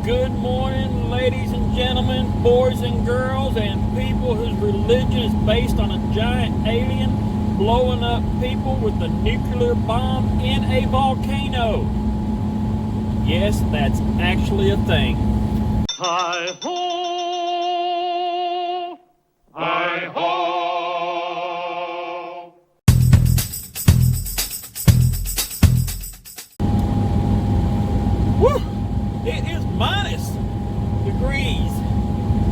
Good morning, ladies and gentlemen, boys and girls, and people whose religion is based on a giant alien blowing up people with a nuclear bomb in a volcano. Yes, that's actually a thing. Hi-ho! Hi-ho! Woo! It is minus degrees.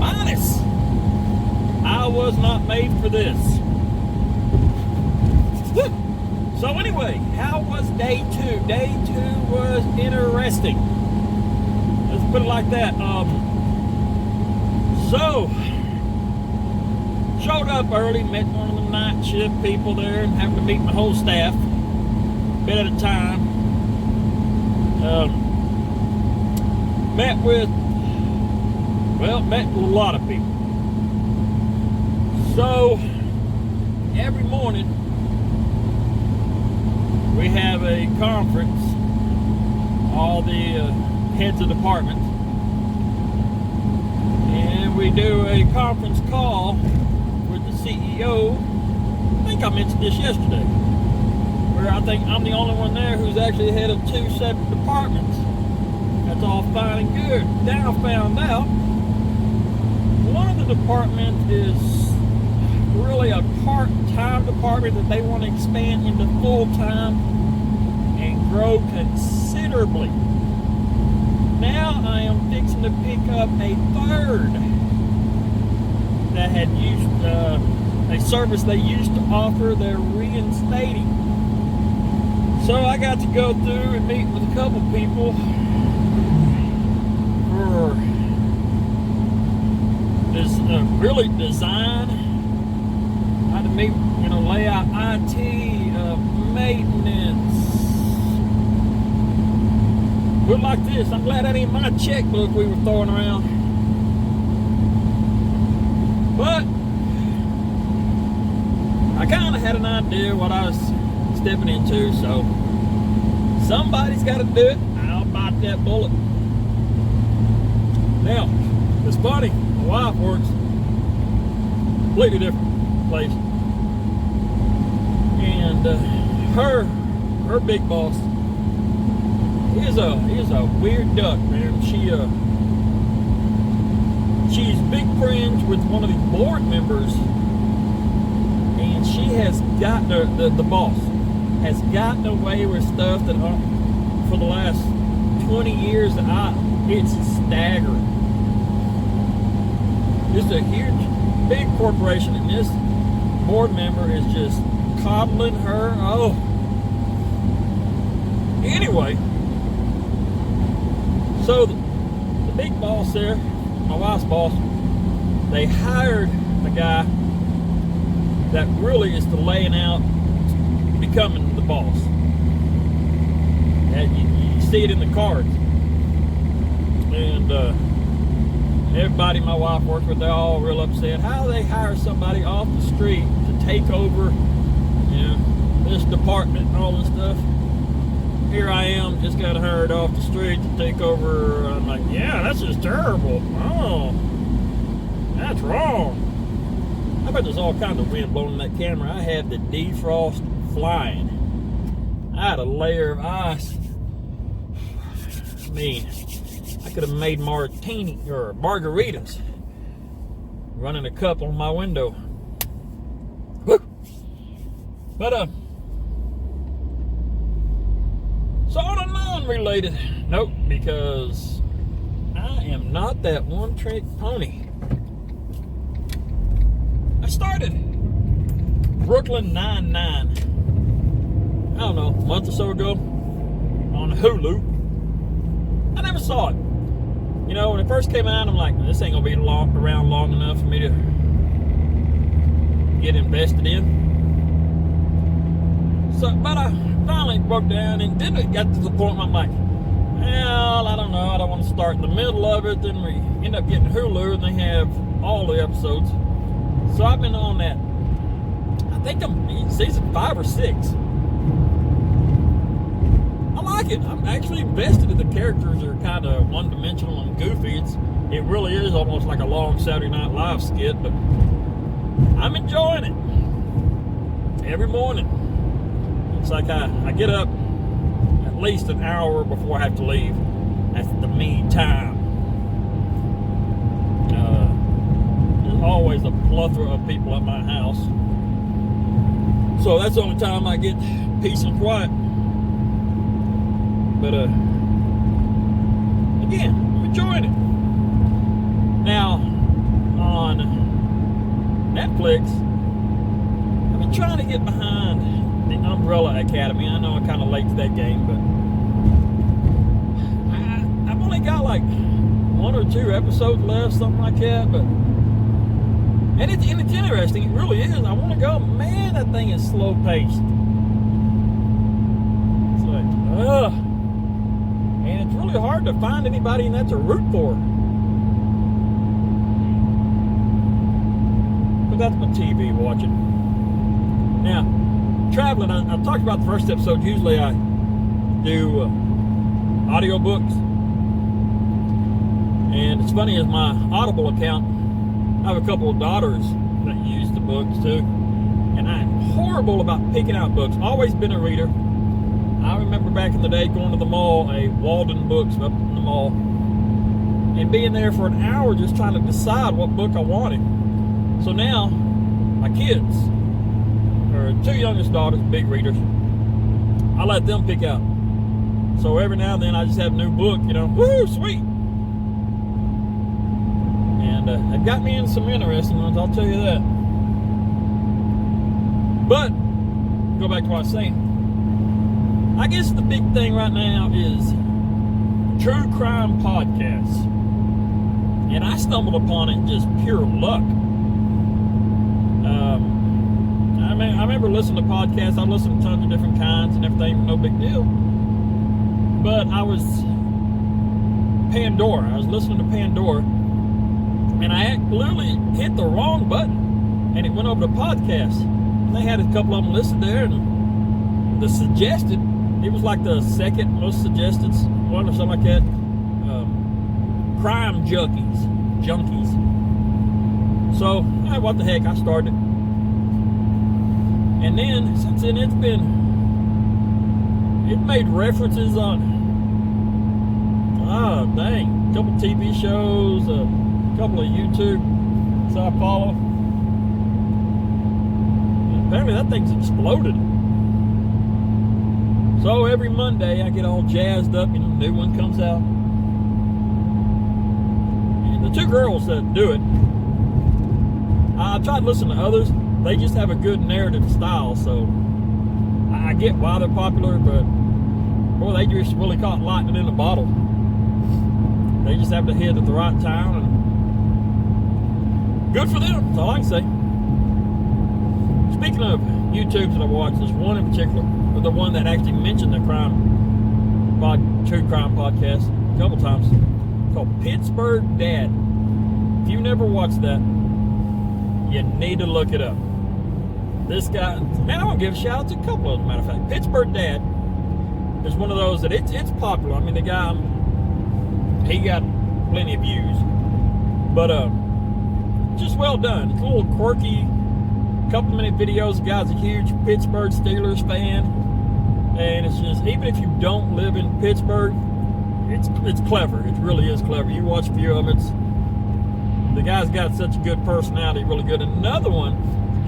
Minus. I was not made for this. Woo! So anyway, how was day 2? Day 2 was interesting. Let's put it like that. So, showed up early, met one of the night shift people there, and happened to meet my whole staff, a bit at a time. Met with a lot of people. So, every morning, we have a conference, all the heads of departments, and we do a conference call with the CEO. I think I mentioned this yesterday, where I think I'm the only one there who's actually head of 2 separate departments. That's all fine and good. Now I found out one of the departments is really a part-time department that they want to expand into full-time and grow considerably. Now I am fixing to pick up a third that had used a service they used to offer. They're reinstating. So I got to go through and meet with a couple people for this really design. I had to meet, lay out IT, maintenance. Put it like this, I'm glad that ain't my checkbook we were throwing around. But I kind of had an idea what I was stepping into, so somebody's got to do it. I'll bite that bullet. Now, it's funny, my wife works completely different place. And her big boss, he is a weird duck, man. She's big friends with one of the board members, and she has gotten the boss has gotten away with stuff that for the last 20 years it's staggering. It's a huge, big corporation, and this board member is just coddling her. Oh. Anyway, so the big boss there, my wife's boss, they hired a guy that really is the laying out, becoming the boss. And you see it in the cards. And everybody my wife works with, they're all real upset. How they hire somebody off the street to take over, this department and all this stuff. Here I am, just got hired off the street to take over. I'm like, yeah, that's just terrible. Oh, that's wrong. I bet there's all kinds of wind blowing in that camera. I had the defrost flying. I had a layer of ice. I mean, I could have made martini or margaritas running a cup on my window. Woo. But so on a non-related note, because I am not that one-trick pony. I started Brooklyn Nine-Nine, I don't know, a month or so ago on Hulu. I never saw it. When it first came out, I'm like, this ain't gonna be around long enough for me to get invested in. So, but I finally broke down, and then it got to the point where I'm like, well, I don't know, I don't want to start in the middle of it. Then we end up getting Hulu, and they have all the episodes. So I've been on that. I think I'm in season 5 or 6. I'm like it. I'm actually invested in the characters. Are kind of one-dimensional and goofy. It really is almost like a long Saturday Night Live skit, but I'm enjoying it. Every morning, it's like I get up at least an hour before I have to leave. That's the me time. There's always a plethora of people at my house, so that's the only time I get peace and quiet. But again, I'm enjoying it. Now, on Netflix, I've been trying to get behind the Umbrella Academy. I know I'm kind of late to that game, but I've only got like 1 or 2 episodes left, something like that. But and it's interesting. It really is. I want to go. Man, that thing is slow paced. It's like, ugh. And it's really hard to find anybody in that to root for. But that's my TV watching. Now, traveling, I talked about the first episode. Usually I do audiobooks. And it's funny, as my Audible account, I have a couple of daughters that use the books too. And I'm horrible about picking out books. Always been a reader. I remember back in the day going to the mall, a Walden Books up in the mall, and being there for an hour just trying to decide what book I wanted. So now, my kids, or 2 youngest daughters, big readers, I let them pick out. So every now and then I just have a new book, woo, sweet. And it got me in some interesting ones, I'll tell you that. But, go back to what I was saying. I guess the big thing right now is true crime podcasts. And I stumbled upon it just pure luck. I remember listening to podcasts. I listened to tons of different kinds and everything, no big deal. But I was Pandora. I was listening to Pandora, and I literally hit the wrong button, and it went over to podcasts. And they had a couple of them listed there, and the suggested, it was like the second most suggested one or something like that. Crime junkies. So, what the heck, I started. And then, since then, it made references on, a couple TV shows, a couple of YouTube so I follow. And apparently that thing's exploded. So every Monday I get all jazzed up, new one comes out. And the 2 girls that do it, I tried to listen to others. They just have a good narrative style, so I get why they're popular, but boy, they just really caught lightning in a bottle. They just have to hit at the right time, and good for them, that's all I can say. Speaking of YouTubes that I watched, there's one in particular, the one that actually mentioned the true crime podcast a couple times, called Pittsburgh Dad. If you've never watched that, you need to look it up. This guy, man, I want to give a shout out to a couple of them, matter of fact. Pittsburgh Dad is one of those that it's popular. I mean, the guy, he got plenty of views, but just well done. It's a little quirky, couple-minute videos. The guy's a huge Pittsburgh Steelers fan, and it's just, even if you don't live in Pittsburgh, it's clever. It really is clever. You watch a few of them, the guy's got such a good personality, really good. Another one,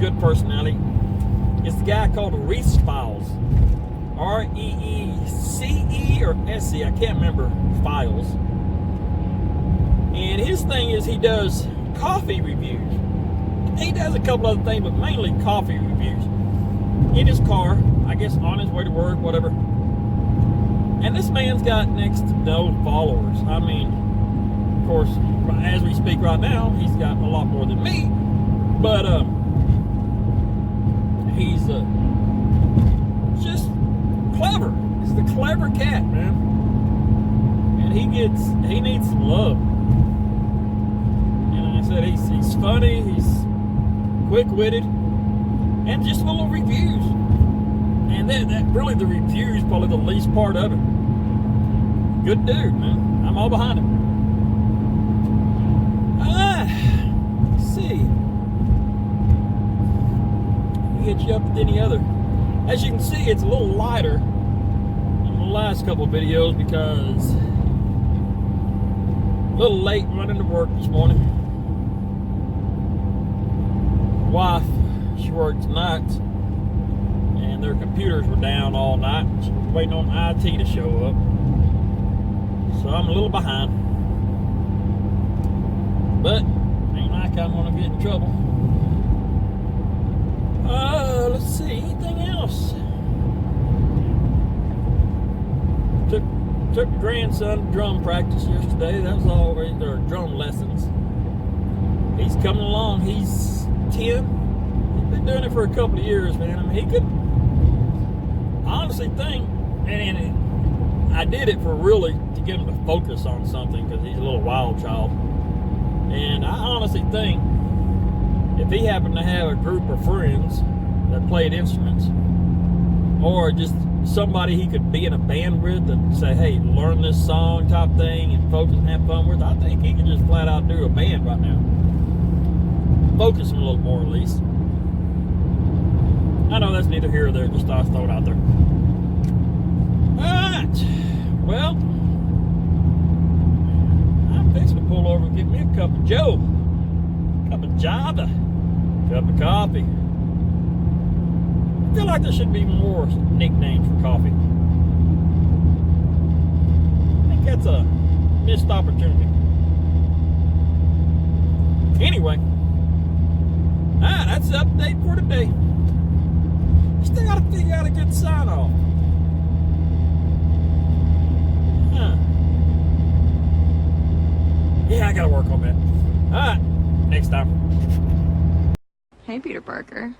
good personality, is the guy called Reese Files. R-E-E-C-E or S-C, I can't remember, Files. And his thing is he does coffee reviews. He does a couple other things, but mainly coffee reviews. In his car, I guess on his way to work, whatever. And this man's got next to no followers. I mean, of course, as we speak right now, he's got a lot more than me. But he's just clever. He's the clever cat, man. And he needs some love. And like I said, he's funny, he's quick-witted, and just little reviews. And that really, the review is probably the least part of it. Good dude, man. I'm all behind him. Let's see. Hit you up with any other. As you can see, it's a little lighter than the last couple of videos because a little late running to work this morning. Wife, she works nights, and their computers were down all night. She was waiting on IT to show up, so I'm a little behind. But ain't like I'm gonna get in trouble. Let's see, anything else? Took the grandson to drum practice yesterday. That was always their drum lessons. He's coming along. He's 10. He's been doing it for a couple of years, man. I mean, he could honestly think, and I did it for really to get him to focus on something because he's a little wild child. And I honestly think if he happened to have a group of friends that played instruments, or just somebody he could be in a band with and say, hey, learn this song type thing and focus and have fun with, I think he could just flat out do a band right now. Focus him a little more at least. I know that's neither here or there, just thought I'd throw it out there. Alright, well, I'm fixing to pull over and get me a cup of Joe, cup of Java, cup of coffee. I feel like there should be more nicknames for coffee. I think that's a missed opportunity. Anyway, that's the update for today. Still gotta figure out a good sign off. Yeah, I gotta work on that. Alright, next time. Hey, Peter Parker.